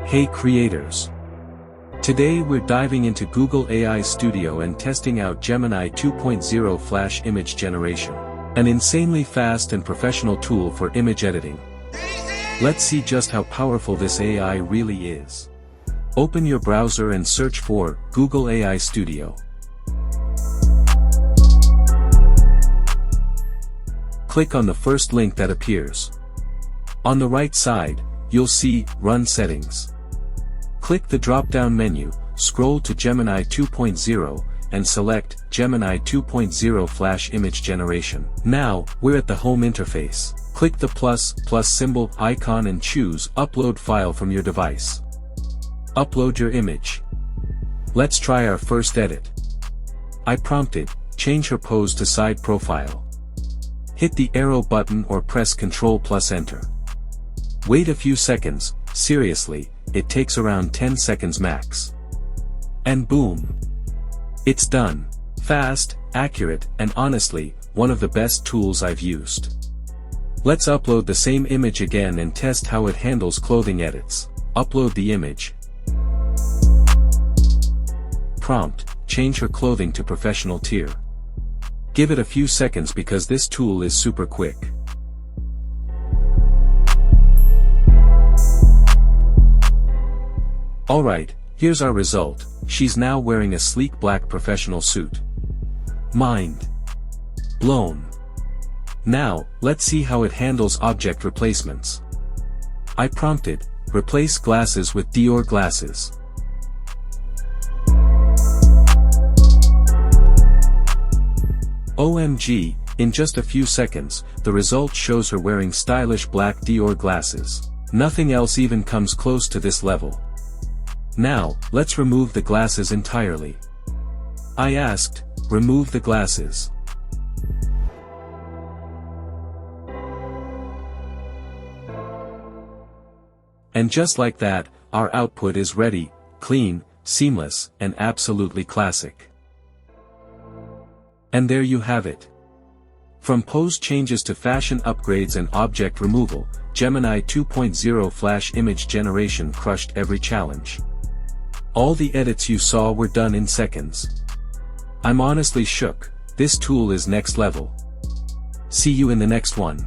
Hey creators! Today we're diving into Google AI Studio and testing out Gemini 2.0 Flash Image Generation, an insanely fast and professional tool for image editing. Let's see just how powerful this AI really is. Open your browser and search for Google AI Studio. Click on the first link that appears. On the right side, you'll see Run Settings. Click the drop-down menu, scroll to Gemini 2.0, and select Gemini 2.0 Flash Image Generation. Now, we're at the home interface. Click the plus symbol icon and choose Upload File from your device. Upload your image. Let's try our first edit. I prompted, change her pose to side profile. Hit the arrow button or press Ctrl+ Enter. Wait a few seconds, seriously, it takes around 10 seconds max. And boom! It's done. Fast, accurate, and honestly, one of the best tools I've used. Let's upload the same image again and test how it handles clothing edits. Upload the image. Prompt, change her clothing to professional tier. Give it a few seconds because this tool is super quick. Alright, here's our result. She's now wearing a sleek black professional suit. Mind blown. Now, let's see how it handles object replacements. I prompted, replace glasses with Dior glasses. OMG, in just a few seconds, the result shows her wearing stylish black Dior glasses. Nothing else even comes close to this level. Now, let's remove the glasses entirely. I asked, remove the glasses. And just like that, our output is ready, clean, seamless, and absolutely classic. And there you have it. From pose changes to fashion upgrades and object removal, Gemini 2.0 Flash Image Generation crushed every challenge. All the edits you saw were done in seconds. I'm honestly shook, this tool is next level. See you in the next one.